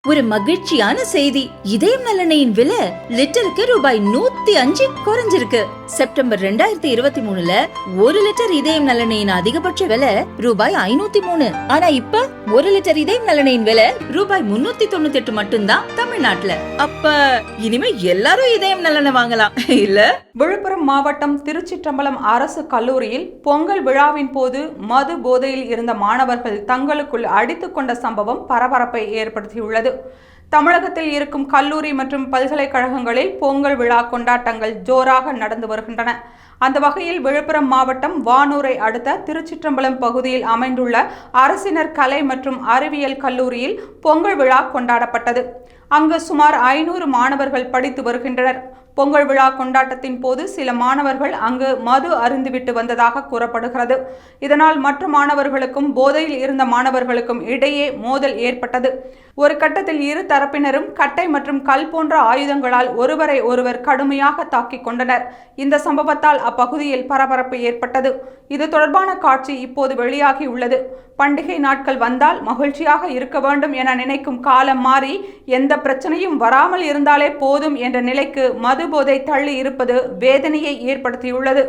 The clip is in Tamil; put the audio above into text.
ஒரு மகிழ்ச்சியான செய்தி. இதயம் நல்லெண்ணெயின் விலை லிட்டருக்கு ரூபாய் 105 குறைஞ்சிருக்கு. செப்டம்பர் 2023ல 1 லிட்டர் இதயம் நல்லெண்ணெயின் அதிகபட்ச விலை ரூபாய் 503. ஆனா இப்ப 1 லிட்டர் இதயம் நல்லெண்ணெயின் விலை ரூபாய் 398 மட்டும்தான் தமிழ்நாட்டுல. அப்ப இனிமே எல்லாரும் இதயம் நல்லெண்ணெய் வாங்கலாம் இல்ல? விழுப்புரம் மாவட்டம் திருச்சிற்றம்பலம் அரசு கல்லூரியில் பொங்கல் விழாவின் போது மது போதையில் இருந்த மாணவர்கள் தங்களுக்குள் அடித்துக் கொண்ட சம்பவம் பரபரப்பை ஏற்படுத்தியுள்ளது. தமிழகத்தில் இருக்கும் கல்லூரி மற்றும் பல்கலைக்கழகங்களில் பொங்கல் விழா கொண்டாட்டங்கள் ஜோராக நடந்து வருகின்றன. அந்த வகையில் விழுப்புரம் மாவட்டம் வானூரை அடுத்த திருச்சிற்றம்பலம் பகுதியில் அமைந்துள்ள அரசினர் கலை மற்றும் அறிவியல் கல்லூரியில் பொங்கல் விழா கொண்டாடப்பட்டது. அங்கு சுமார் 500 மாணவர்கள் படித்து வருகின்றனர். பொங்கல் விழா கொண்டாட்டத்தின் போது சில மாணவர்கள் அங்கு மது அருந்திவிட்டு வந்ததாக கூறப்படுகிறது. இதனால் மற்ற மாணவர்களுக்கும் போதையில் இருந்த மாணவர்களுக்கும் இடையே மோதல் ஏற்பட்டது. ஒரு கட்டத்தில் இரு தரப்பினரும் கட்டை மற்றும் கல் போன்ற ஆயுதங்களால் ஒருவரை ஒருவர் கடுமையாக தாக்கிக் கொண்டனர். இந்த சம்பவத்தால் அப்பகுதியில் பரபரப்பு ஏற்பட்டது. இது தொடர்பான காட்சி இப்போது வெளியாகி உள்ளது. பண்டிகை நாட்கள் வந்தால் மகிழ்ச்சியாக இருக்க வேண்டும் என நினைக்கும் காலம் மாறி எந்த பிரச்சனையும் வராமல் இருந்தாலே போதும் என்ற நிலைக்கு மது போதை தள்ளி இருப்பது வேதனையை ஏற்படுத்தியுள்ளது.